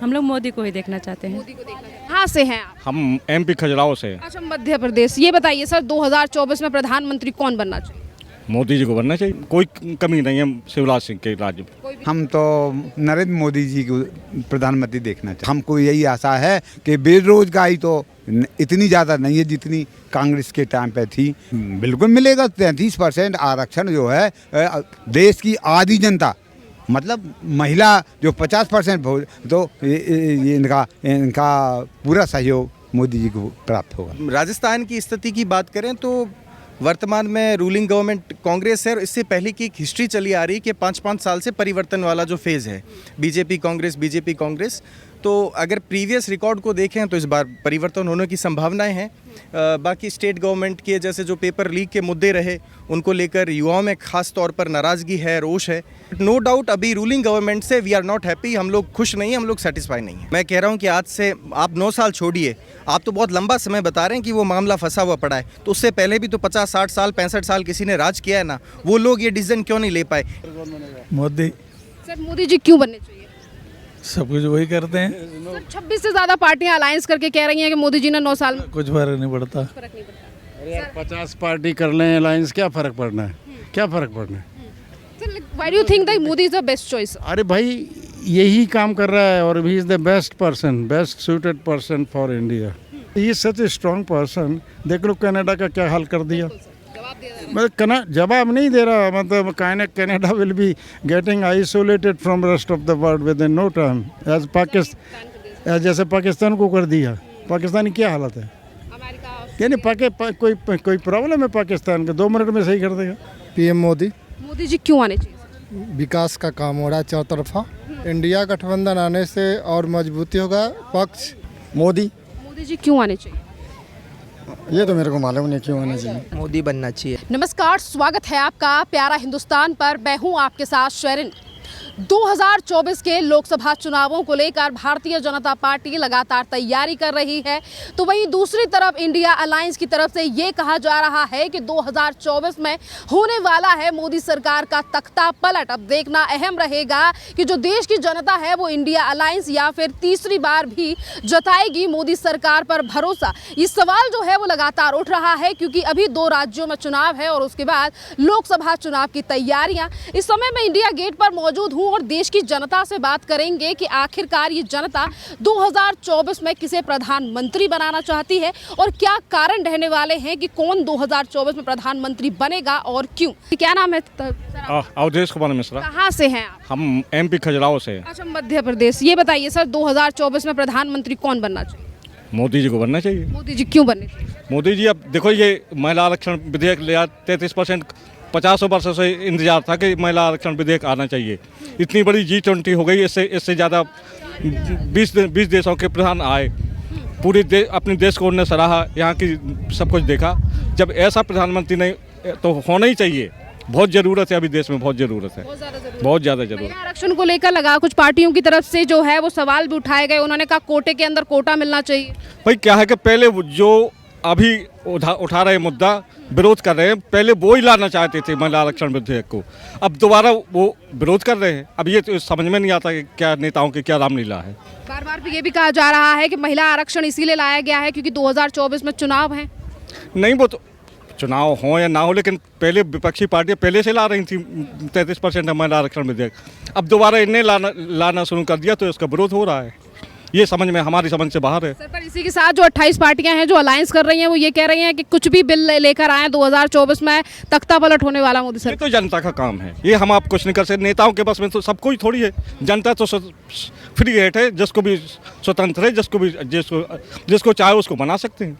हम लोग मोदी को ही देखना चाहते हैं। मोदी को देखना चाहिए। कहाँ से हैं आप? हम एमपी खजुराहो से। अच्छा, मध्य प्रदेश। ये बताइए सर, 2024 में प्रधानमंत्री कौन बनना चाहिए? मोदी जी को बनना चाहिए, कोई कमी नहीं है शिवराज सिंह के राज्य में। हम तो नरेंद्र मोदी जी को प्रधानमंत्री देखना चाहते हैं। हमको यही आशा है कि बेरोजगारी तो इतनी ज़्यादा नहीं है जितनी कांग्रेस के टाइम पे थी। बिल्कुल मिलेगा। 33% आरक्षण जो है देश की आधी जनता, मतलब महिला जो 50% तो इनका पूरा सहयोग मोदी जी को प्राप्त होगा। राजस्थान की स्थिति की बात करें तो वर्तमान में रूलिंग गवर्नमेंट कांग्रेस है और इससे पहले की एक हिस्ट्री चली आ रही है कि 5-5 साल से परिवर्तन वाला जो फेज़ है बीजेपी कांग्रेस। तो अगर प्रीवियस रिकॉर्ड को देखें तो इस बार परिवर्तन होने की संभावनाएं हैं। बाकी स्टेट गवर्नमेंट के जैसे जो पेपर लीक के मुद्दे रहे उनको लेकर युवाओं में खास तौर पर नाराज़गी है, रोष है। नो डाउट अभी रूलिंग गवर्नमेंट से वी आर नॉट हैप्पी, हम लोग खुश नहीं हैं, हम लोग सेटिस्फाई नहीं हैं। मैं कह रहा हूं कि आज से आप 9 साल छोड़िए, आप तो बहुत लंबा समय बता रहे हैं कि वो मामला फंसा हुआ पड़ा है, तो उससे पहले भी तो 50-60 साल 65 साल किसी ने राज किया है ना, वो लोग ये डिसीजन क्यों नहीं ले पाए? मोदी। सर मोदी जी क्यों बनने चाहिए? सब कुछ वही करते हैं, सर 26 से ज़्यादा पार्टियां अलायंस करके कह रही हैं कि मोदी जी ने 9 साल में कुछ फर्क नहीं पड़ता। फर्क नहीं पड़ता। अरे यार 50 पार्टी कर लें अलायंस, क्या फ़र्क पड़ना है? क्या फ़र्क पड़ना है? Sir why do you think that Modi is the best choice? अरे भाई यही काम कर रहा है और he is the best person, best suited person for India. He is such a strong person. देख लो कनाडा का क्या हाल कर दिया। मतलब जवाब नहीं दे रहा, मतलब Canada will be getting isolated from rest of the world within no time as Pakistan, जैसे पाकिस्तान को कर दिया। पाकिस्तान की क्या हालत है? यानी कोई प्रॉब्लम है पाकिस्तान का 2 मिनट में सही कर देगा। पीएम मोदी। मोदी जी क्यों आने चाहिए? विकास का काम हो रहा है चौतरफा। इंडिया गठबंधन आने से और मजबूती होगा पक्ष। मोदी। मोदी जी क्यों आने चाहिए? ये तो मेरे को मालूम नहीं क्यों आना चाहिए। मोदी बनना चाहिए। नमस्कार, स्वागत है आपका प्यारा हिंदुस्तान पर। मैं हूं आपके साथ शेरिन। 2024 के लोकसभा चुनावों को लेकर भारतीय जनता पार्टी लगातार तैयारी कर रही है, तो वहीं दूसरी तरफ इंडिया अलायंस की तरफ से ये कहा जा रहा है कि 2024 में होने वाला है मोदी सरकार का तख्ता पलट। अब देखना अहम रहेगा कि जो देश की जनता है वो इंडिया अलायंस या फिर तीसरी बार भी जताएगी मोदी सरकार पर भरोसा। ये सवाल जो है वो लगातार उठ रहा है क्योंकि अभी 2 राज्यों में चुनाव है और उसके बाद लोकसभा चुनाव की तैयारियां। इस समय मैं इंडिया गेट पर मौजूद हूँ और देश की जनता से बात करेंगे कि आखिरकार ये जनता 2024 में किसे प्रधानमंत्री बनाना चाहती है और क्या कारण रहने वाले हैं कि कौन 2024 में प्रधानमंत्री बनेगा और क्यों। क्या नाम है? अवधेश कुमार मिश्रा। कहाँ से हैं आप? हम एमपी खजुराहो से। अच्छा, मध्य प्रदेश। ये बताइए सर, 2024 में प्रधानमंत्री कौन बनना चाहिए? मोदी जी को बनना चाहिए। मोदी जी क्यों बनने चाहिए? मोदी जी, अब देखो ये महिला आरक्षण विधेयक लिया, 33%। 50 वर्षों से इंतजार था कि महिला आरक्षण विधेयक आना चाहिए। इतनी बड़ी G20 हो गई, इससे ज़्यादा 20 देशों के प्रधान आए, अपने देश को उन्होंने सराहा, यहाँ की सब कुछ देखा। जब ऐसा प्रधानमंत्री नहीं तो होना ही चाहिए। बहुत ज़रूरत है, अभी देश में बहुत ज़रूरत है, बहुत ज़्यादा ज़रूरत। आरक्षण को लेकर लगा कुछ पार्टियों की तरफ से जो है वो सवाल भी उठाए गए। उन्होंने कहा कोटे के अंदर कोटा मिलना चाहिए। भाई क्या है कि पहले जो अभी उठा रहे मुद्दा विरोध कर रहे हैं, पहले वो ही लाना चाहते थे महिला आरक्षण विधेयक को, अब दोबारा वो विरोध कर रहे हैं। अब ये तो समझ में नहीं आता कि क्या नेताओं की क्या रामलीला है। बार बार ये भी कहा जा रहा है कि महिला आरक्षण इसीलिए लाया गया है क्योंकि 2024 में चुनाव है। नहीं, वो तो चुनाव हो या ना हो, लेकिन पहले विपक्षी पार्टियां पहले से ला रही थी 33% महिला आरक्षण विधेयक। अब दोबारा इन्हें लाना शुरू कर दिया तो इसका विरोध हो रहा है। ये समझ में, हमारी समझ से बाहर है। सर, पर इसी के साथ जो 28 पार्टियां हैं जो अलायंस कर रही हैं वो ये कह रही हैं कि कुछ भी बिल लेकर आए 2024 में तख्ता पलट होने वाला मोदी सरकार। ये तो जनता का काम है, ये हम आप कुछ नहीं कर सकते। नेताओं के बस में तो सब कुछ थोड़ी है। जनता तो फ्री हैंड है, जिसको भी स्वतंत्र है, जिसको चाहे उसको बना सकते हैं।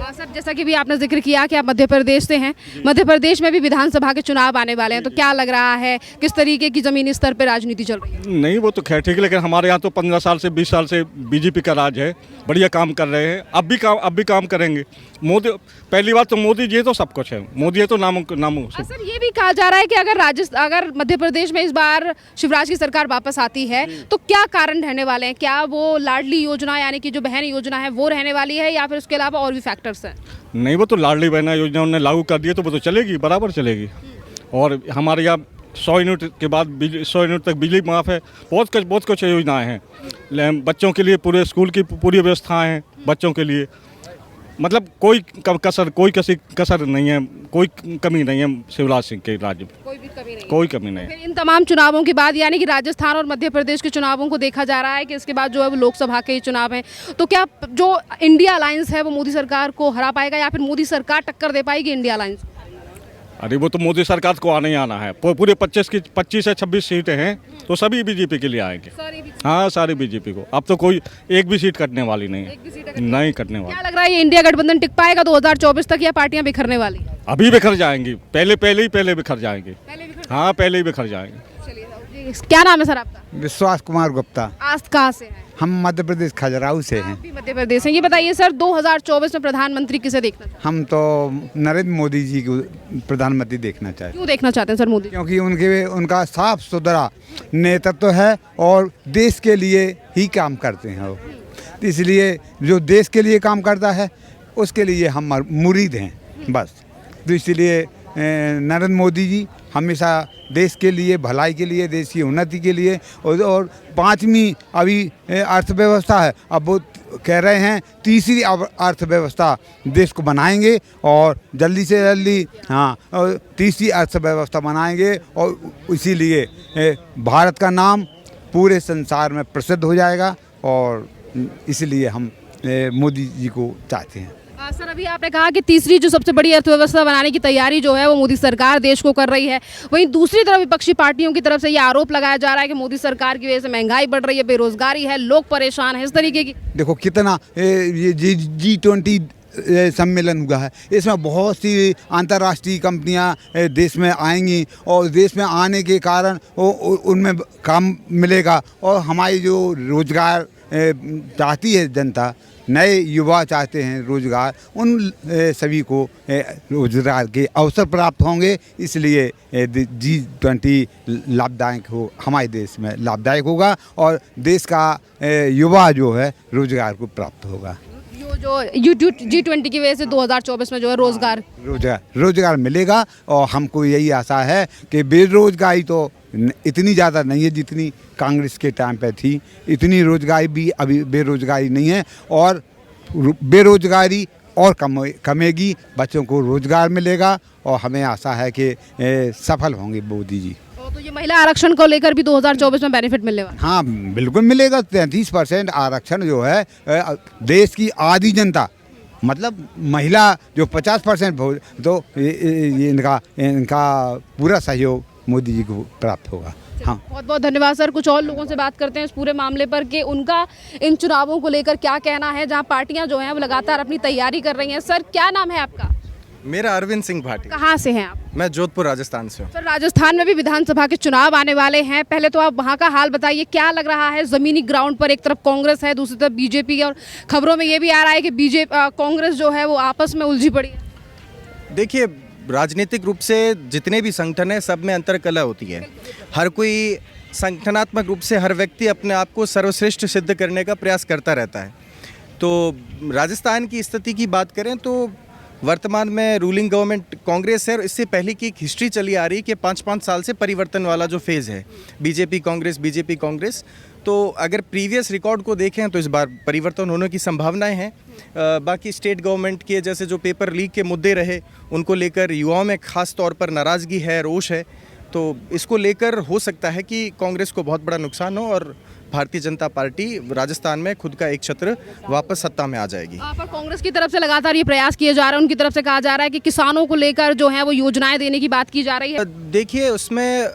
सर, जैसा कि भी आपने जिक्र किया कि आप मध्य प्रदेश से हैं, मध्य प्रदेश में भी विधानसभा के चुनाव आने वाले हैं, तो क्या लग रहा है किस तरीके की जमीनी स्तर पर राजनीति चल रही है? नहीं, वो तो खैर ठीक है, लेकिन हमारे यहाँ तो 15 साल से 20 साल से बीजेपी का राज है, बढ़िया काम कर रहे हैं। अब भी काम करेंगे। मोदी, पहली बात तो मोदी जी तो सब कुछ है, मोदी है तो नामों। सर, ये भी कहा जा रहा है कि अगर मध्य प्रदेश में इस बार शिवराज की सरकार वापस आती है तो क्या कारण रहने वाले हैं? क्या वो लाडली योजना यानी कि जो बहन योजना है वो रहने वाली है या फिर उसके अलावा और भी फैक्टर्स हैं? नहीं, वो तो लाडली बहना योजना उन्होंने लागू कर दी है तो वो तो चलेगी, बराबर चलेगी। और हमारे यहाँ 100 यूनिट के बाद 100 यूनिट तक बिजली माफ़ है। बहुत कुछ योजनाएं हैं। बच्चों के लिए पूरे स्कूल की पूरी व्यवस्थाएं हैं बच्चों के लिए। मतलब कोई कसर नहीं है, कोई कमी नहीं है शिवराज सिंह के राज्य में, कोई कमी नहीं है। फिर इन तमाम चुनावों के बाद यानी कि राजस्थान और मध्य प्रदेश के चुनावों को देखा जा रहा है कि इसके बाद जो है वो लोकसभा के ही चुनाव हैं, तो क्या जो इंडिया अलायंस है वो मोदी सरकार को हरा पाएगा या फिर मोदी सरकार टक्कर दे पाएगी इंडिया अलायंस? अरे वो तो मोदी सरकार को आना ही आना है। पूरे 25 से 26 सीटें हैं तो सभी बीजेपी के लिए आएंगे। हाँ, सारी बीजेपी को। अब तो कोई एक भी सीट कटने वाली नहीं है, नहीं कटने वाली। क्या लग रहा है ये इंडिया गठबंधन टिक पाएगा 2024 तक या पार्टियां बिखरने वाली? अभी बिखर जाएंगी, पहले बिखर जाएंगे। हाँ, पहले ही बिखर जाएंगे। क्या नाम है सर आपका? विश्वास कुमार गुप्ता। आज कहाँ से है? हम मध्य प्रदेश खजुराहो से हैं। आप भी मध्य प्रदेश हैं। ये बताइए सर 2024 में प्रधानमंत्री किसे देखना चाहते हम तो नरेंद्र मोदी जी को प्रधानमंत्री देखना चाहते हैं। क्यों देखना चाहते हैं सर मोदी? क्योंकि उनका साफ सुथरा नेतृत्व है और देश के लिए ही काम करते हैं वो। तो इसलिए जो देश के लिए काम करता है उसके लिए हम मुरीद हैं बस। तो इसलिए नरेंद्र मोदी जी हमेशा देश के लिए, भलाई के लिए, देश की उन्नति के लिए और 5वीं अभी अर्थव्यवस्था है, अब वो कह रहे हैं 3री अर्थव्यवस्था देश को बनाएंगे और जल्दी से जल्दी 3री अर्थव्यवस्था बनाएंगे और इसीलिए भारत का नाम पूरे संसार में प्रसिद्ध हो जाएगा और इसलिए हम मोदी जी को चाहते हैं। सर अभी आपने कहा कि 3री जो सबसे बड़ी अर्थव्यवस्था बनाने की तैयारी जो है वो मोदी सरकार देश को कर रही है, वहीं दूसरी तरफ विपक्षी पार्टियों की तरफ से ये आरोप लगाया जा रहा है कि मोदी सरकार की वजह से महंगाई बढ़ रही है, बेरोजगारी है, लोग परेशान हैं, इस तरीके की। देखो कितना ये G20 सम्मेलन हुआ है, इसमें बहुत सी अंतर्राष्ट्रीय कंपनियां देश में आएंगी और देश में आने के कारण उनमें काम मिलेगा और हमारी जो रोजगार चाहती है जनता, नए युवा चाहते हैं रोजगार, उन सभी को रोजगार के अवसर प्राप्त होंगे। इसलिए G20 लाभदायक हो, हमारे देश में लाभदायक होगा और देश का युवा जो है रोजगार को प्राप्त होगा। जो G20 की वजह से 2024 में जो है रोजगार मिलेगा और हमको यही आशा है कि बेरोजगारी तो इतनी ज़्यादा नहीं है जितनी कांग्रेस के टाइम पे थी, इतनी रोजगारी भी अभी बेरोजगारी नहीं है और बेरोजगारी और कमेगी, बच्चों को रोजगार मिलेगा और हमें आशा है कि सफल होंगे मोदी जी। तो ये महिला आरक्षण को लेकर भी 2024 में बेनिफिट मिलने वाला? हाँ बिल्कुल मिलेगा। 33% आरक्षण जो है देश की आधी जनता, मतलब महिला जो 50% तो इनका पूरा सहयोग मोदी जी को प्राप्त होगा। हाँ, बहुत बहुत धन्यवाद सर। कुछ और लोगों से बात करते हैं इस पूरे मामले पर कि उनका इन चुनावों को लेकर क्या कहना है, जहां पार्टियां जो हैं वो लगातार अपनी तैयारी कर रही हैं। सर क्या नाम है आपका? मेरा अरविंद सिंह भाटिया। कहाँ से हैं आप? मैं जोधपुर राजस्थान से हूँ। सर राजस्थान में भी विधानसभा के चुनाव आने वाले हैं, पहले तो आप वहाँ का हाल बताइए, क्या लग रहा है ज़मीनी ग्राउंड पर? एक तरफ कांग्रेस है, दूसरी तरफ बीजेपी और खबरों में ये भी आ रहा है कि कांग्रेस जो है वो आपस में उलझी पड़ी है। देखिए, राजनीतिक रूप से जितने भी संगठन हैं सब में अंतरकलह होती है। हर कोई संगठनात्मक रूप से हर व्यक्ति अपने आप को सर्वश्रेष्ठ सिद्ध करने का प्रयास करता रहता है। तो राजस्थान की स्थिति की बात करें तो वर्तमान में रूलिंग गवर्नमेंट कांग्रेस है और इससे पहले की एक हिस्ट्री चली आ रही है कि 5-5 साल से परिवर्तन वाला जो फेज़ है, बीजेपी कांग्रेस, तो अगर प्रीवियस रिकॉर्ड को देखें तो इस बार परिवर्तन होने की संभावनाएं हैं। बाकी स्टेट गवर्नमेंट के जैसे जो पेपर लीक के मुद्दे रहे उनको लेकर युवाओं में खास तौर पर नाराज़गी है, रोष है, तो इसको लेकर हो सकता है कि कांग्रेस को बहुत बड़ा नुकसान हो और भारतीय जनता पार्टी राजस्थान में खुद का एक छत्र वापस सत्ता में आ जाएगी। पर कांग्रेस की तरफ से लगातार ये प्रयास किए जा रहे हैं, उनकी तरफ से कहा जा रहा है कि किसानों को लेकर जो है वो योजनाएं देने की बात की जा रही है। देखिए, उसमें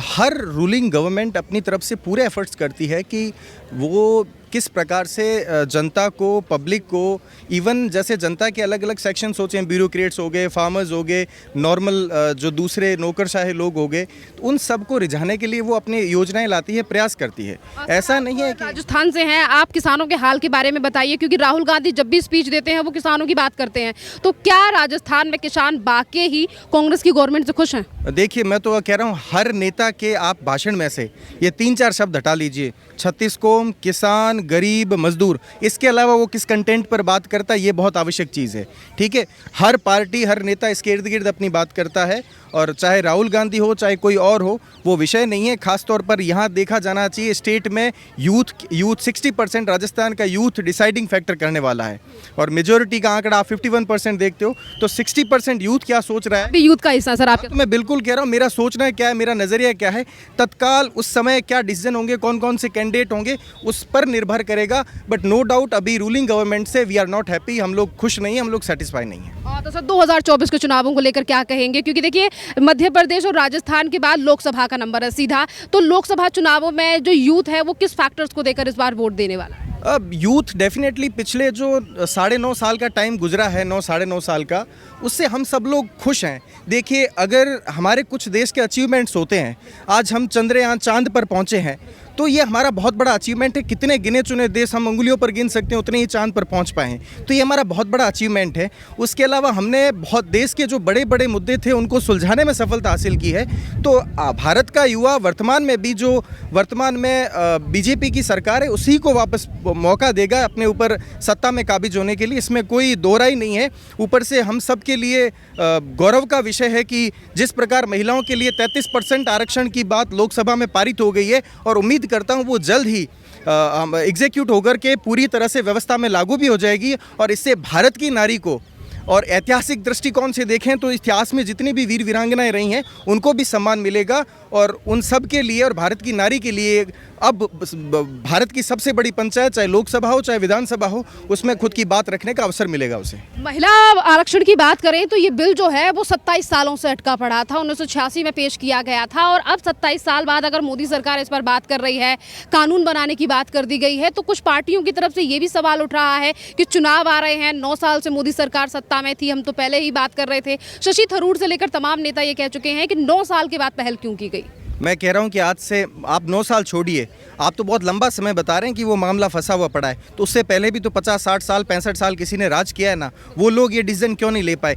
हर रूलिंग गवर्नमेंट अपनी तरफ से पूरे एफर्ट्स करती है कि वो किस प्रकार से जनता को, पब्लिक को, इवन जैसे जनता के अलग अलग सेक्शंस होते हैं, ब्यूरोक्रेट्स हो गए, फार्मर्स हो गए, नॉर्मल जो दूसरे नौकरशाही लोग हो गए, तो उन सबको रिझाने के लिए वो अपनी योजनाएं लाती है, प्रयास करती है। ऐसा नहीं है कि राजस्थान से हैं आप, किसानों के हाल के बारे में बताइए, क्योंकि राहुल गांधी जब भी स्पीच देते हैं वो किसानों की बात करते हैं, तो क्या राजस्थान में किसान वाकई ही कांग्रेस की गवर्नमेंट से खुश हैं? देखिए, मैं तो कह रहा हूँ हर नेता के आप भाषण में से ये 3-4 शब्द हटा लीजिए, 36 को एवं किसान, गरीब, मजदूर, इसके अलावा वो किस कंटेंट पर बात करता है, ये बहुत आवश्यक चीज़ है। ठीक है, हर पार्टी, हर नेता इसके इर्द गिर्द अपनी बात करता है, और चाहे राहुल गांधी हो, चाहे कोई और हो, वो विषय नहीं है। खास तौर पर यहाँ देखा जाना चाहिए, स्टेट में यूथ 60% राजस्थान का यूथ डिसाइडिंग फैक्टर करने वाला है, और मेजोरिटी का आंकड़ा आप 51% देखते हो, तो 60% यूथ क्या सोच रहा है। भी यूथ का हिस्सा सर आप। तो मैं बिल्कुल कह रहा हूँ, मेरा सोचना क्या है, मेरा नज़रिया क्या है, तत्काल उस समय क्या डिसीजन होंगे, कौन कौन से कैंडिडेट होंगे, उस पर निर्भर करेगा। बट नो डाउट अभी रूलिंग गवर्नमेंट से वी आर नॉट हैप्पी, हम लोग खुश नहीं हैं, हम लोग सेटिस्फाई नहीं हैं। तो सर 2024 के चुनावों को लेकर क्या कहेंगे, क्योंकि देखिए मध्य प्रदेश और राजस्थान के बाद लोकसभा का नंबर है सीधा, तो लोकसभा चुनावों में जो यूथ है वो किस फैक्टर्स को देकर इस बार वोट देने वाला है? अब यूथ डेफिनेटली पिछले जो 9.5 साल का टाइम गुजरा है, 9-9.5 साल का, उससे हम सब लोग खुश हैं। देखिए, अगर हमारे कुछ देश के अचीवमेंट्स होते हैं, आज हम चंद्रयान चांद पर पहुंचे हैं, तो ये हमारा बहुत बड़ा अचीवमेंट है। कितने गिने चुने देश, हम उंगलियों पर गिन सकते हैं, उतने ही चांद पर पहुंच पाए हैं, तो ये हमारा बहुत बड़ा अचीवमेंट है। उसके अलावा हमने बहुत देश के जो बड़े बड़े मुद्दे थे उनको सुलझाने में सफलता हासिल की है। तो भारत का युवा वर्तमान में भी, जो वर्तमान में बीजेपी की सरकार है, उसी को वापस मौका देगा अपने ऊपर सत्ता में काबिज होने के लिए, इसमें कोई दो राय नहीं है। ऊपर से हम सब के लिए गौरव का विषय है कि जिस प्रकार महिलाओं के लिए 33% आरक्षण की बात लोकसभा में पारित हो गई है, और उम्मीद करता हूं वो जल्द ही एग्जीक्यूट होकर के पूरी तरह से व्यवस्था में लागू भी हो जाएगी, और इससे भारत की नारी को, और ऐतिहासिक दृष्टिकोण से देखें तो इतिहास में जितनी भी वीर वीरांगनाएं रही हैं उनको भी सम्मान मिलेगा, और उन सब के लिए और भारत की नारी के लिए अब भारत की सबसे बड़ी पंचायत, चाहे लोकसभा हो चाहे विधानसभा हो, उसमें खुद की बात रखने का अवसर मिलेगा उसे। महिला आरक्षण की बात करें तो ये बिल जो है वो 27 सालों से अटका पड़ा था, 1986 में पेश किया गया था, और अब 27 साल बाद अगर मोदी सरकार इस पर बात कर रही है, कानून बनाने की बात कर दी गई है, तो कुछ पार्टियों की तरफ से ये भी सवाल उठ रहा है कि चुनाव आ रहे हैं, 9 साल से मोदी सरकार सत्ता में थी, हम तो पहले ही बात कर रहे थे, शशि थरूर से लेकर तमाम नेता ये कह चुके हैं कि 9 साल के बाद पहल क्यों की गई। मैं कह रहा हूं कि आज से आप 9 साल छोड़िए, आप तो बहुत लंबा समय बता रहे हैं कि वो मामला फंसा हुआ पड़ा है, तो उससे पहले भी तो 50-60 साल 65 साल किसी ने राज किया है ना, वो लोग ये डिसीजन क्यों नहीं ले पाए।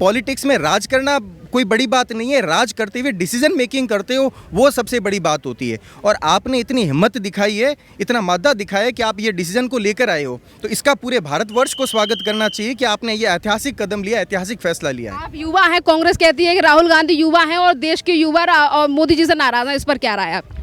पॉलिटिक्स में राज करना कोई बड़ी बात नहीं है, राज करते हुए डिसीजन मेकिंग करते हो, वो सबसे बड़ी बात होती है। और आपने इतनी हिम्मत दिखाई है, इतना मादा दिखाया है कि आप ये डिसीजन को लेकर आए हो, तो इसका पूरे भारतवर्ष को स्वागत करना चाहिए कि आपने ये ऐतिहासिक कदम लिया, ऐतिहासिक फैसला लिया है। आप युवा हैं, कांग्रेस कहती है कि राहुल गांधी युवा हैं और देश के युवा और मोदी जी से नाराज हैं, इस पर क्या राय है आप?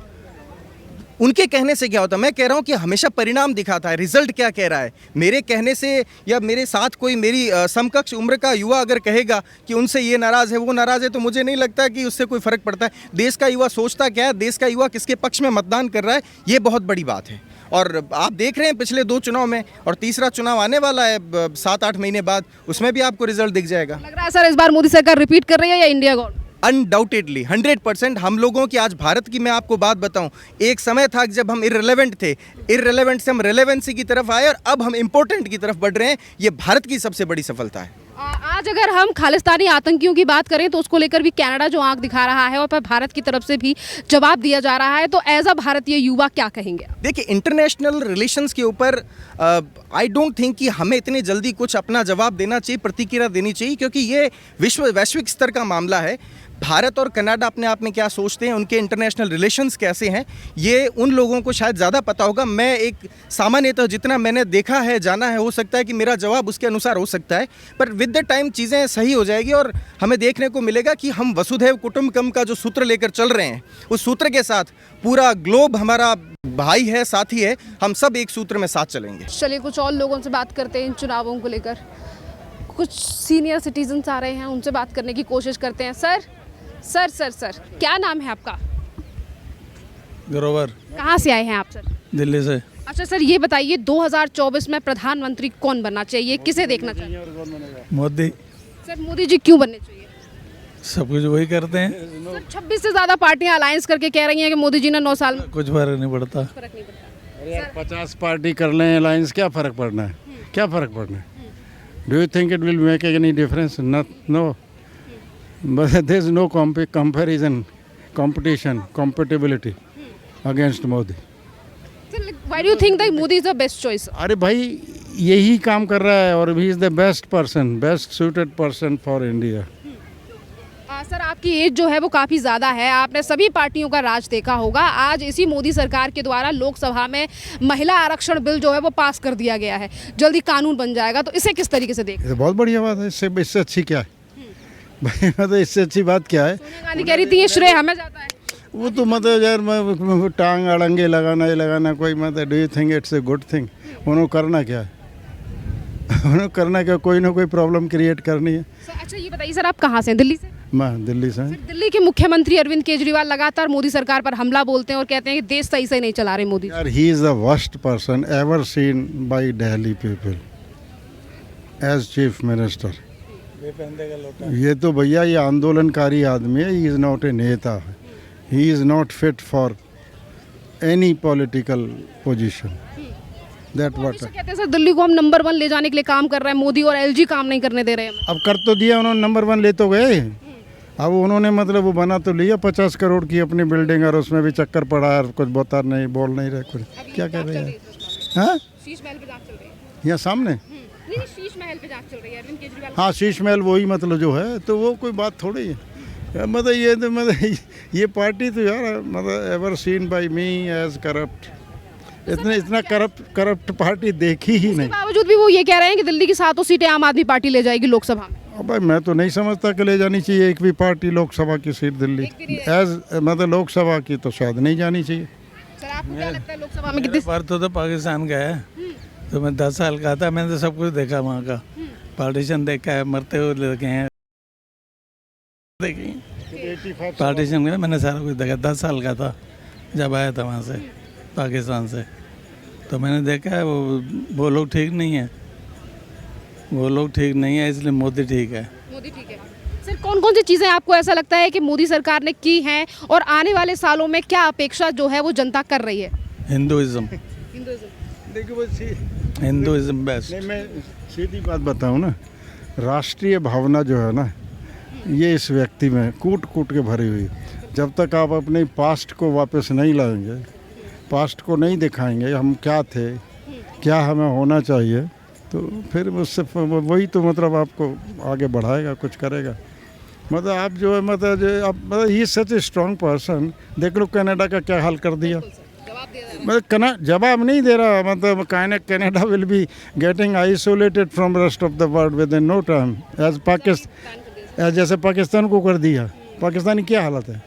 उनके कहने से क्या होता है, मैं कह रहा हूँ कि हमेशा परिणाम दिखाता है, रिजल्ट क्या कह रहा है। मेरे कहने से या मेरे साथ कोई मेरी समकक्ष उम्र का युवा अगर कहेगा कि उनसे ये नाराज़ है, वो नाराज़ है, तो मुझे नहीं लगता कि उससे कोई फ़र्क पड़ता है। देश का युवा सोचता क्या है, देश का युवा किसके पक्ष में मतदान कर रहा है, ये बहुत बड़ी बात है। और आप देख रहे हैं पिछले 2 चुनाव में, और तीसरा चुनाव आने वाला है 7-8 महीने बाद, उसमें भी आपको रिजल्ट दिख जाएगा। लग रहा है सर इस बार मोदी सरकार रिपीट कर रही है या इंडिया गॉड? अनडाउटेडली 100% हम लोगों की, आज भारत की मैं आपको बात बताऊं, एक समय था जब हम इररिलेवेंट थे, इररिलेवेंट से हम रेलेवेंसी की तरफ आए और अब हम इम्पोर्टेंट की तरफ बढ़ रहे हैं। ये भारत की सबसे बड़ी सफलता है। आज अगर हम खालिस्तानी आतंकियों की बात करें तो उसको लेकर भी कनाडा जो आंख दिखा रहा है और पर भारत की तरफ से भी जवाब दिया जा रहा है, तो एज अ भारतीय युवा क्या कहेंगे? देखिए, इंटरनेशनल रिलेशंस के ऊपर आई डोंट थिंक कि हमें इतनी जल्दी कुछ अपना जवाब देना चाहिए, प्रतिक्रिया देनी चाहिए, क्योंकि ये वैश्विक स्तर का मामला है। भारत और कनाडा अपने आप में क्या सोचते हैं, उनके इंटरनेशनल रिलेशंस कैसे हैं, ये उन लोगों को शायद ज़्यादा पता होगा। मैं एक सामान्यतः जितना मैंने देखा है, जाना है, हो सकता है कि मेरा जवाब उसके अनुसार हो सकता है, पर विद द टाइम चीज़ें सही हो जाएगी और हमें देखने को मिलेगा कि हम वसुधैव कुटुंबकम का जो सूत्र लेकर चल रहे हैं, उस सूत्र के साथ पूरा ग्लोब हमारा भाई है, साथी है, हम सब एक सूत्र में साथ चलेंगे। चलिए कुछ और लोगों से बात करते हैं इन चुनावों को लेकर। कुछ सीनियर सिटीजन्स आ रहे हैं, उनसे बात करने की कोशिश करते हैं। सर क्या नाम है आपका? ग्रोवर। कहाँ से आए हैं आप सर? दिल्ली से। अच्छा सर, ये बताइए 2024 में प्रधानमंत्री कौन बनना चाहिए, किसे देखना चाहिए? मोदी। सर मोदी जी क्यों बनने चाहिए? सब कुछ वही करते हैं, सर 26 से ज़्यादा पार्टियां अलायंस करके कह रही हैं कि मोदी जी ने 9 साल में कुछ फर्क नहीं पड़ता। फर्क नहीं पड़ता। अरे यार 50 पार्टी कर लें अलायंस, क्या फ़र्क पड़ना है, क्या फ़र्क पड़ना है? Do you think it will make any difference? No, but there is no comparison, competition, compatibility against Modi. Why do you think that Modi is the best choice? अरे भाई यही काम कर रहा है और he is the best person, best suited person for India. Sir आपकी age जो है वो काफ़ी ज़्यादा है, आपने सभी पार्टियों का राज देखा होगा। आज इसी मोदी सरकार के द्वारा लोकसभा में महिला आरक्षण बिल जो है वो पास कर दिया गया है, जल्दी कानून बन जाएगा, तो इसे किस तरीके से देख? ये तो बहुत बढ़िया बात है, इससे अच्छी क्या है भाई, मतलब इससे अच्छी बात क्या है? सोनिया गांधी कह रही थी ये श्रेय हमें जाता है। वो तो मतलब यार मैं टांग अड़ंगे लगाना ही लगाना कोई मतलब do you think it's a good thing? उन्होंने करना क्या है? उन्होंने करना क्या, कोई ना कोई प्रॉब्लम क्रिएट करनी है। अच्छा ये बताइए सर आप कहाँ से हैं? दिल्ली से? मैं दिल्ली से। सर दिल्ली के मुख्यमंत्री अरविंद केजरीवाल लगातार मोदी सरकार पर हमला बोलते हैं और कहते हैं कि देश सही से नहीं चला रहे मोदी। यार he is the worst person ever seen by Delhi people as chief minister. ये तो भैया ये आंदोलनकारी आदमी है, ही इज़ नॉट ए नेता, he is not fit for any political position. That what कहते हैं सर दिल्ली को हम नंबर 1 ले जाने के लिए काम कर रहे हैं, मोदी और एलजी काम नहीं करने दे रहे हैं। अब कर तो दिया उन्होंने, नंबर 1 ले तो गए। अब उन्होंने मतलब वो बना तो लिया 50 करोड़ की अपनी बिल्डिंग, और उसमें भी चक्कर पड़ा है, कुछ बता नहीं, बोल नहीं रहे कुछ। क्या कह रहे हैं? हाँ शीश महल पे जांच चल रही है। यहाँ सामने नहीं शीश महल पे जांच चल रही है अरविंद केजरीवाल। हाँ शीश महल वही मतलब जो है, तो वो कोई बात थोड़ी है। मतलब ये तो मतलब ये पार्टी तो यार मतलब ever seen by me as corrupt, इतना करप्ट पार्टी देखी ही नहीं। बावजूद भी वो ये कह रहे हैं कि दिल्ली की 7 सीटें आम आदमी पार्टी ले जाएगी लोकसभा में। अब भाई मैं तो नहीं समझता कि ले जानी चाहिए एक भी पार्टी लोकसभा की सीट दिल्ली, एज मतलब लोकसभा की तो शायद नहीं जानी चाहिए। सर आपको क्या लगता है लोकसभा में कितनी? पर तो पाकिस्तान का है, तो मैं 10 साल का था, मैंने तो सब कुछ देखा वहाँ का, पार्टीशन देखा है, मरते हुए देखे हैं, देखी पार्टीशन में मैंने सारा कुछ देखा। 10 साल का था जब आया था वहाँ से पाकिस्तान से, तो मैंने देखा है वो लोग ठीक नहीं है, वो लोग ठीक नहीं है, इसलिए मोदी ठीक है। मोदी ठीक है। सर कौन कौन सी चीज़ें आपको ऐसा लगता है कि मोदी सरकार ने की हैं और आने वाले सालों में क्या अपेक्षा जो है वो जनता कर रही है? Hinduism Hinduism Hinduism best. नहीं मैं सीधी बात बताऊँ ना, राष्ट्रीय भावना जो है ना ये इस व्यक्ति में कूट कूट के भरी हुई। जब तक आप अपने पास्ट को वापस नहीं लाएंगे, पास्ट को नहीं दिखाएंगे हम क्या थे, क्या हमें होना चाहिए, तो फिर उससे वही तो मतलब आपको आगे बढ़ाएगा, कुछ करेगा। मतलब आप जो है मतलब ही सच ए स्ट्रॉन्ग पर्सन। देख लो कनाडा का क्या हाल कर दिया, मतलब जवाब नहीं दे रहा। मतलब Canada will be getting isolated from rest of the world within no time, as Pakistan जैसे पाकिस्तान को कर दिया। पाकिस्तान की क्या हालत है?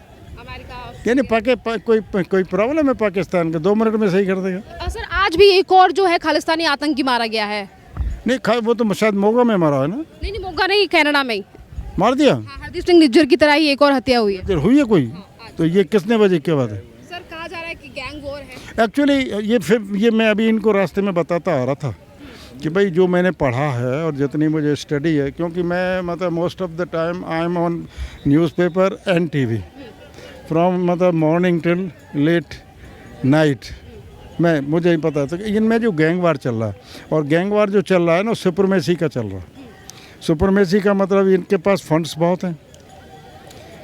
यानी कोई प्रॉब्लम है पाकिस्तान का 2 मिनट में सही कर देगा। सर आज भी एक और जो है खालिस्तानी आतंकी मारा गया है। नहीं वो तो शायद मोगा में मारा है ना? नहीं मोगा नहीं, कनाडा में ही मार दिया। हाँ, हरदीप सिंह निज्जर की तरह ही एक और हत्या हुई है। हुई है कोई? तो ये कितने बजे क्या बात है? सर कहा जा रहा है कि गैंग वॉर है। एक्चुअली ये मैं अभी इनको रास्ते में बताता आ रहा था कि भाई जो मैंने पढ़ा है और जितनी मुझे स्टडी है, क्योंकि मैं मतलब most of the time I am on newspaper and TV from मतलब मॉर्निंग टिल लेट नाइट। मुझे ही पता था कि इनमें जो गैंग वार चल रहा है, और गैंग वार जो चल रहा है ना सुपरमेसी का चल रहा है। सुपरमेसी का मतलब इनके पास फंड्स बहुत हैं,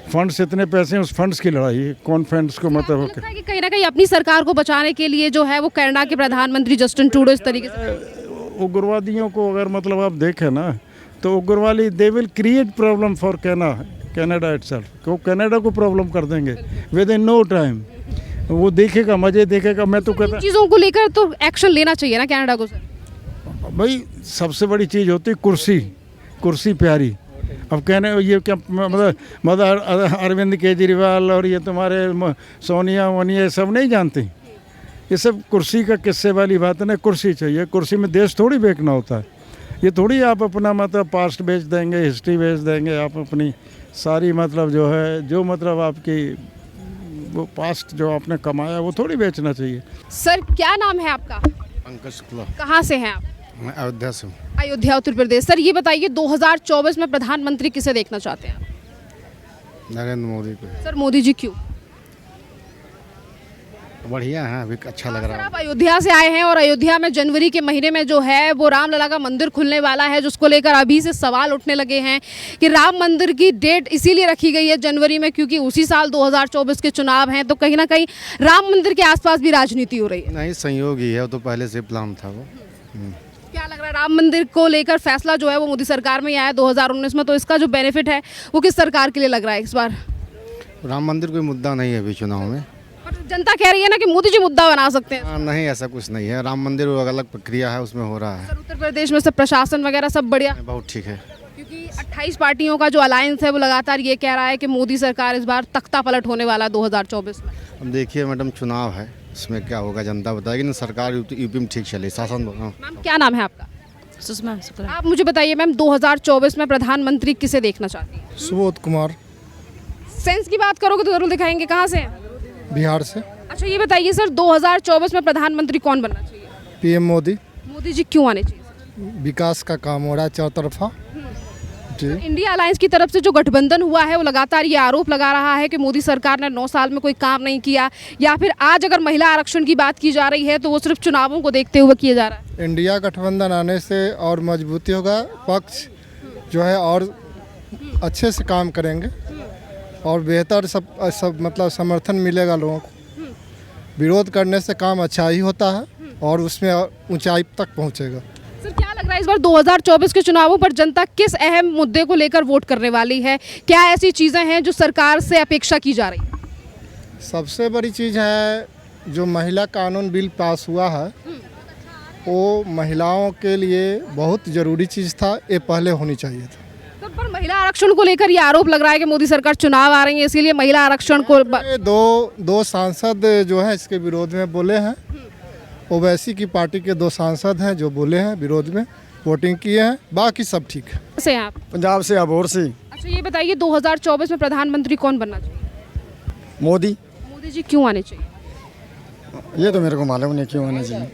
फंड्स इतने पैसे हैं, उस फंड्स की लड़ाई है, कौन फंड्स को मतलब लगता है कि कहीं ना कहीं अपनी सरकार को बचाने के लिए जो है वो कनाडा के प्रधानमंत्री जस्टिन ट्रूडो इस तरीके से उग्रवादियों को अगर मतलब आप देखें ना, तो उग्रवादी they will create problem for Canada itself. वो कनाडा को प्रॉब्लम कर देंगे विद इन नो टाइम। वो देखेगा, मजे देखेगा। मैं तो कहता चीज़ों को लेकर तो एक्शन लेना चाहिए ना कनाडा को। सर भाई सबसे बड़ी चीज़ होती है कुर्सी प्यारी। अब कहने ये क्या मतलब अरविंद केजरीवाल और ये तुम्हारे सोनिया वोनिया सब नहीं जानते, ये सब कुर्सी का किस्से वाली बात है ना। कुर्सी चाहिए, कुर्सी में देश थोड़ी बेचना होता है। ये थोड़ी आप अपना मतलब पास्ट बेच देंगे, हिस्ट्री बेच देंगे, आप अपनी सारी मतलब जो है जो मतलब आपकी वो पास्ट जो आपने कमाया वो थोड़ी बेचना चाहिए। सर क्या नाम है आपका? पंकज शुक्ला। कहाँ से हैं आप? मैं अयोध्या से हूँ। अयोध्या उत्तर प्रदेश। सर ये बताइए 2024 में प्रधानमंत्री किसे देखना चाहते हैं? नरेंद्र मोदी को। सर मोदी जी क्यों? बढ़िया है, अभी अच्छा लग रहा है। आप अयोध्या से आए हैं और अयोध्या में जनवरी के महीने में जो है वो रामलला का मंदिर खुलने वाला है, जिसको लेकर अभी से सवाल उठने लगे हैं कि राम मंदिर की डेट इसीलिए रखी गई है जनवरी में क्योंकि उसी साल 2024 के चुनाव हैं, तो कहीं ना कहीं राम मंदिर के आसपास भी राजनीति हो रही है। नहीं संयोग ही है, वो तो पहले से प्लान था वो। क्या लग रहा है राम मंदिर को लेकर फैसला जो है वो मोदी सरकार में ही आया 2019 में, तो इसका जो बेनिफिट है वो किस सरकार के लिए लग रहा है इस बार? राम मंदिर कोई मुद्दा नहीं है अभी चुनाव में। और जनता कह रही है ना कि मोदी जी मुद्दा बना सकते हैं। नहीं, ऐसा कुछ नहीं है। राम मंदिर वो अलग प्रक्रिया है, उसमें हो रहा है। सर, उत्तर प्रदेश में सब प्रशासन वगैरह सब बढ़िया, बहुत ठीक है। क्योंकि 28 पार्टियों का जो अलायंस है वो लगातार ये कह रहा है कि मोदी सरकार इस बार तख्ता पलट होने वाला 2024 में। अब देखिए मैडम, चुनाव है, उसमें क्या होगा जनता बताएगी ना। सरकार यूपी में ठीक चले, शासन। मैम क्या नाम है आपका? सुषमा शुक्ला। आप मुझे बताइए मैम, 2024 में प्रधानमंत्री किसे देखना चाहती हैं? सुबोध कुमार, सेंस की बात करोगे तो जरूर दिखाएंगे। कहाँ से हैं? बिहार से। अच्छा ये बताइए सर, 2024 में प्रधानमंत्री कौन बनना चाहिए? पीएम मोदी। मोदी जी क्यों आने चाहिए सर? विकास का काम हो रहा है चौतरफा जी। इंडिया अलायंस की तरफ से जो गठबंधन हुआ है वो लगातार ये आरोप लगा रहा है कि मोदी सरकार ने 9 साल में कोई काम नहीं किया, या फिर आज अगर महिला आरक्षण की बात की जा रही है तो वो सिर्फ चुनावों को देखते हुए किया जा रहा है। इंडिया गठबंधन आने से और मजबूती होगा, पक्ष जो है और अच्छे से काम करेंगे और बेहतर सब मतलब समर्थन मिलेगा लोगों को। विरोध करने से काम अच्छा ही होता है और उसमें ऊंचाई तक पहुंचेगा। सर क्या लग रहा है इस बार 2024 के चुनावों पर जनता किस अहम मुद्दे को लेकर वोट करने वाली है? क्या ऐसी चीज़ें हैं जो सरकार से अपेक्षा की जा रही है? सबसे बड़ी चीज़ है जो महिला कानून बिल पास हुआ है, वो महिलाओं के लिए बहुत ज़रूरी चीज़ था, ये पहले होनी चाहिए था। तो पर महिला आरक्षण को लेकर ये आरोप लग रहा है कि मोदी सरकार चुनाव आ रही है इसीलिए महिला आरक्षण को दो सांसद जो है इसके विरोध में बोले हैं। ओवैसी की पार्टी के 2 सांसद हैं जो बोले हैं, विरोध में वोटिंग किए हैं, बाकी सब ठीक है। से आप? पंजाब से, अबोर से। अच्छा ये बताइए 2024 में प्रधानमंत्री कौन बनना चाहिए? मोदी। मोदी जी क्यों आने चाहिए? ये तो मेरे को मालूम नहीं क्यों आना चाहिए।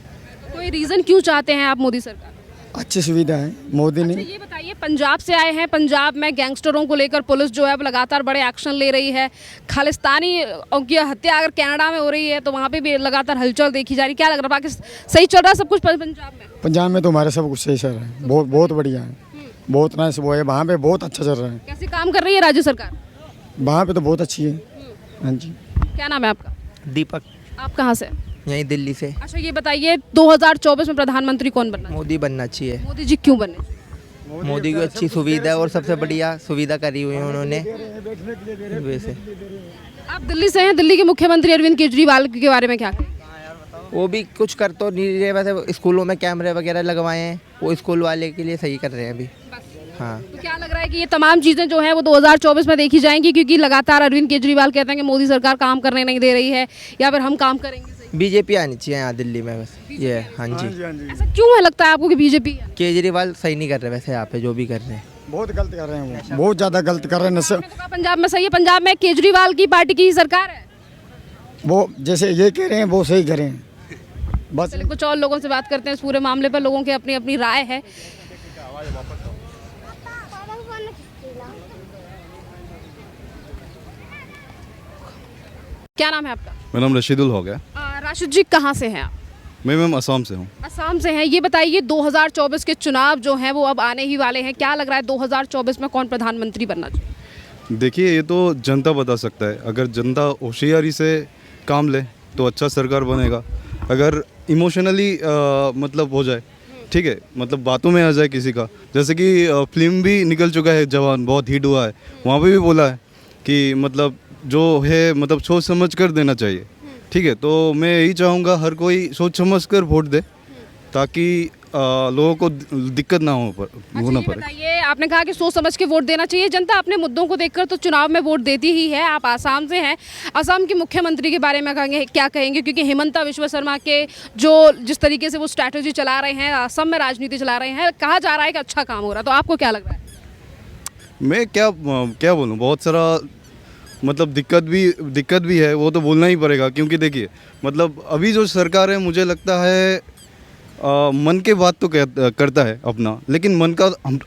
कोई रीज़न क्यों चाहते हैं आप मोदी सरकार? अच्छी सुविधा है मोदी ने। अच्छा ये बताइए, पंजाब से आए हैं, पंजाब में गैंगस्टरों को लेकर पुलिस जो है वो लगातार बड़े एक्शन ले रही है। खालिस्तानी की हत्या अगर कनाडा में हो रही है तो वहाँ पे भी लगातार हलचल देखी जा रही है। क्या लग रहा है, पाकिस्तान सही चल रहा है सब कुछ पंजाब में? पंजाब में तो हमारे सब कुछ सही चल रहा है, बहुत बढ़िया है, बहुत नाइस वो है। वहाँ पे बहुत अच्छा चल रहा है। कैसे काम कर रही है राज्य सरकार? वहाँ पे तो बहुत अच्छी है। हाँ जी। क्या नाम है आपका? दीपक। आप कहाँ से? यहीं दिल्ली से। अच्छा ये बताइए 2024 में प्रधानमंत्री कौन बनना? मोदी बनना चाहिए। मोदी जी क्यों बनने चाहिए? मोदी की अच्छी सुविधा और सबसे बढ़िया सुविधा करी हुई है उन्होंने वैसे। आप दिल्ली से हैं, दिल्ली के मुख्यमंत्री अरविंद केजरीवाल के बारे में क्या कहें? वो भी कुछ कर तो नहीं रहे, वैसे स्कूलों में कैमरे वगैरह लगवाए हैं, वो स्कूल वाले के लिए सही कर रहे हैं अभी। हाँ। तो क्या लग रहा है कि ये तमाम चीज़ें जो हैं वो 2024 में देखी जाएंगी, क्योंकि लगातार अरविंद केजरीवाल कहते हैं कि मोदी सरकार काम करने नहीं दे रही है, या फिर हम काम करेंगे? बीजेपी आनी चाहिए यहाँ दिल्ली में बस ये। हाँ जी। ऐसा क्यों है लगता है आपको कि बीजेपी? केजरीवाल सही नहीं कर रहे वैसे यहाँ पे जो भी कर रहे हैं। बहुत गलत कर रहे हैं वो, बहुत ज़्यादा गलत कर रहे हैं। पंजाब में सही है, पंजाब में केजरीवाल की पार्टी की ही सरकार है। वो जैसे ये कह रहे हैं वो सही करें बस। चलिए कुछ और लोगों से बात करते हैं इस पूरे मामले पर, लोगों की अपनी अपनी राय है। क्या नाम है आपका? मेरा नाम रशीदुल हो गया। राशिद जी कहाँ से हैं आप? मैं मैम असम से हूँ। असम से हैं। ये बताइए 2024 के चुनाव जो हैं वो अब आने ही वाले हैं, क्या लग रहा है 2024 में कौन प्रधानमंत्री बनना चाहिए? देखिए ये तो जनता बता सकता है। अगर जनता होशियारी से काम ले तो अच्छा सरकार बनेगा। अगर इमोशनली मतलब हो जाए, ठीक है, मतलब बातों में आ जाए किसी का, जैसे कि फिल्म भी निकल चुका है जवान, बहुत हिट हुआ है, वहाँ पे भी बोला है कि मतलब जो है मतलब सोच समझ कर देना चाहिए, ठीक है। तो मैं यही चाहूँगा हर कोई सोच समझ कर वोट दे ताकि लोगों को दिक्कत ना हो होना पड़े। बताइए, आपने कहा कि सोच समझ के वोट देना चाहिए। जनता अपने मुद्दों को देखकर तो चुनाव में वोट देती ही है। आप आसाम से हैं, असम के मुख्यमंत्री के बारे में क्या कहेंगे? क्योंकि हिमंता विश्व शर्मा के जिस तरीके से वो स्ट्रैटेजी चला रहे हैं, असम में राजनीति चला रहे हैं, कहा जा रहा है कि अच्छा काम हो रहा है, तो आपको क्या लग रहा है? मैं क्या बोलूँ, बहुत सारा मतलब दिक्कत भी है, वो तो बोलना ही पड़ेगा। क्योंकि देखिए मतलब अभी जो सरकार है मुझे लगता है मन के बात तो करता है अपना, लेकिन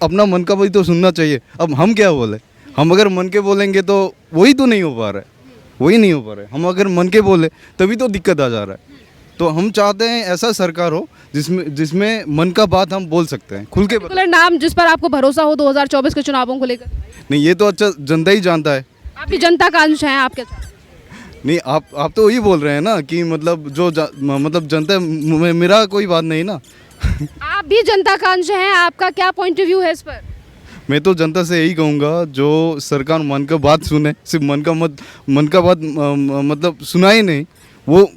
अपना मन का भी तो सुनना चाहिए। अब हम क्या बोले, हम अगर मन के बोलेंगे तो वही तो नहीं हो पा रहा है, वही नहीं हो पा रहा है। हम अगर मन के बोले तभी तो दिक्कत आ जा रहा है। तो हम चाहते हैं ऐसा सरकार हो जिसमें मन का बात हम बोल सकते हैं खुल के। नाम जिस पर आपको भरोसा हो 2024 के चुनावों को लेकर? नहीं, ये तो अच्छा जनता ही जानता है। आप भी जनता का अंश हैं, आप क्या चाहते हैं? नहीं, आप तो वही बोल रहे हैं ना कि मतलब मतलब जनता मेरा कोई बात नहीं ना, आप भी जनता का अंश हैं, आपका क्या पॉइंट ऑफ व्यू है इस पर? मैं तो जनता से यही कहूँगा, जो सरकार मन का बात सुने, सिर्फ मन का बात मतलब सुनाए नहीं, वो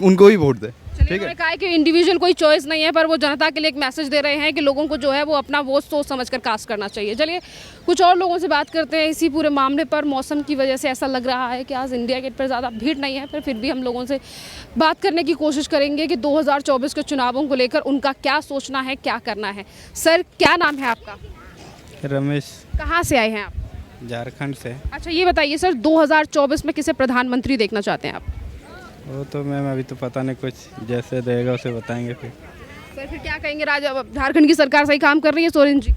उनको ही वोट दे। चलिए, उन्होंने कहा है कि इंडिविजुअल कोई चॉइस नहीं है, पर वो जनता के लिए एक मैसेज दे रहे हैं कि लोगों को जो है वो अपना वोट सोच समझ कर कास्ट करना चाहिए। चलिए कुछ और लोगों से बात करते हैं इसी पूरे मामले पर। मौसम की वजह से ऐसा लग रहा है कि आज इंडिया गेट पर ज़्यादा भीड़ नहीं है, पर फिर भी हम लोगों से बात करने की कोशिश करेंगे कि 2024 के चुनावों को लेकर उनका क्या सोचना है, क्या करना है। सर, क्या नाम है आपका? रमेश। कहाँ से आए हैं आप? झारखंड से। अच्छा, ये बताइए सर, 2024 में किसे प्रधानमंत्री देखना चाहते हैं आप? वो तो मैम अभी तो पता नहीं, कुछ जैसे रहेगा उसे बताएंगे फिर। सर फिर क्या कहेंगे, झारखंड की सरकार सही काम कर रही है सोरेन जी?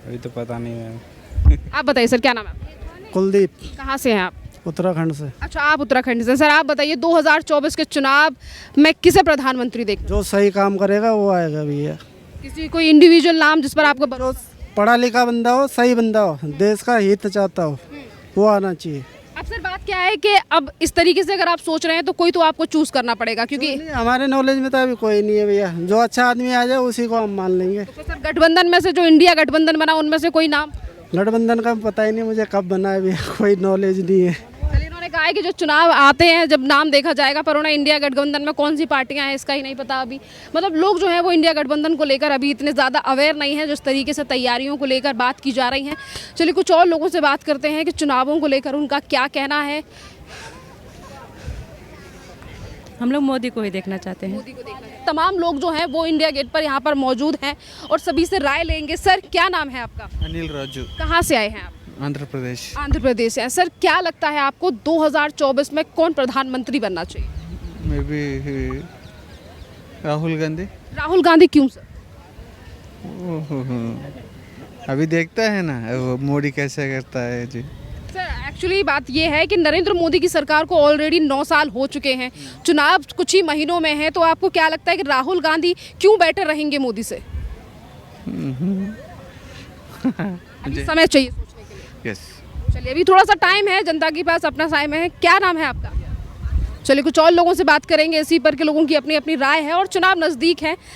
अभी तो पता नहीं मैम। आप बताइए सर, क्या नाम है आपका? कुलदीप। कहाँ से हैं आप? उत्तराखंड से। अच्छा, आप उत्तराखंड से। सर आप बताइए 2024 के चुनाव में किसे प्रधानमंत्री देखना? जो सही काम करेगा वो आएगा भैया। किसी कोई इंडिविजुअल नाम जिस पर आपको भरोसा? पढ़ा लिखा बंदा हो, सही बंदा हो, देश का हित चाहता हो, वो आना चाहिए। अब सर बात क्या है कि अब इस तरीके से अगर आप सोच रहे हैं तो कोई तो आपको चूज करना पड़ेगा, क्योंकि हमारे नॉलेज में तो अभी कोई नहीं है भैया, जो अच्छा आदमी आ जाए उसी को हम मान लेंगे। तो सर गठबंधन में से, जो इंडिया गठबंधन बना, उनमें से कोई नाम? गठबंधन का पता ही नहीं मुझे, कब बना है भैया, कोई नॉलेज नहीं है। चलिए, इन्होंने कहा है कि जो चुनाव आते हैं जब नाम देखा जाएगा, पर उन्हें इंडिया गठबंधन में कौन सी पार्टियां हैं इसका ही नहीं पता अभी। मतलब लोग जो है वो इंडिया गठबंधन को लेकर अभी इतने ज़्यादा अवेयर नहीं है जिस तरीके से तैयारियों को लेकर बात की जा रही है। चलिए कुछ और लोगों से बात करते हैं कि चुनावों को लेकर उनका क्या कहना है। हम लोग मोदी को ही देखना चाहते हैं। मोदी को देखना है। तमाम लोग जो हैं वो इंडिया गेट पर यहाँ पर मौजूद हैं और सभी से राय लेंगे। सर क्या नाम है आपका? अनिल राजू। कहाँ से आए हैं आप? आंध्र प्रदेश। आंध्र प्रदेश से। सर क्या लगता है आपको 2024 में कौन प्रधानमंत्री बनना चाहिए? May be Rahul Gandhi. राहुल गांधी क्यों सर? अभी देखता है ना वो मोदी कैसे करता है जी। सर एक्चुअली बात ये है कि नरेंद्र मोदी की सरकार को ऑलरेडी 9 साल हो चुके हैं, चुनाव कुछ ही महीनों में है, तो आपको क्या लगता है कि राहुल गांधी क्यों बेटर रहेंगे मोदी से? अभी समय चाहिए सोचने के लिए। यस। चलिए अभी थोड़ा सा टाइम है, जनता के पास अपना टाइम है। क्या नाम है आपका? चलिए कुछ और लोगों से बात करेंगे इसी पर, के लोगों की अपनी अपनी राय है और चुनाव नज़दीक है।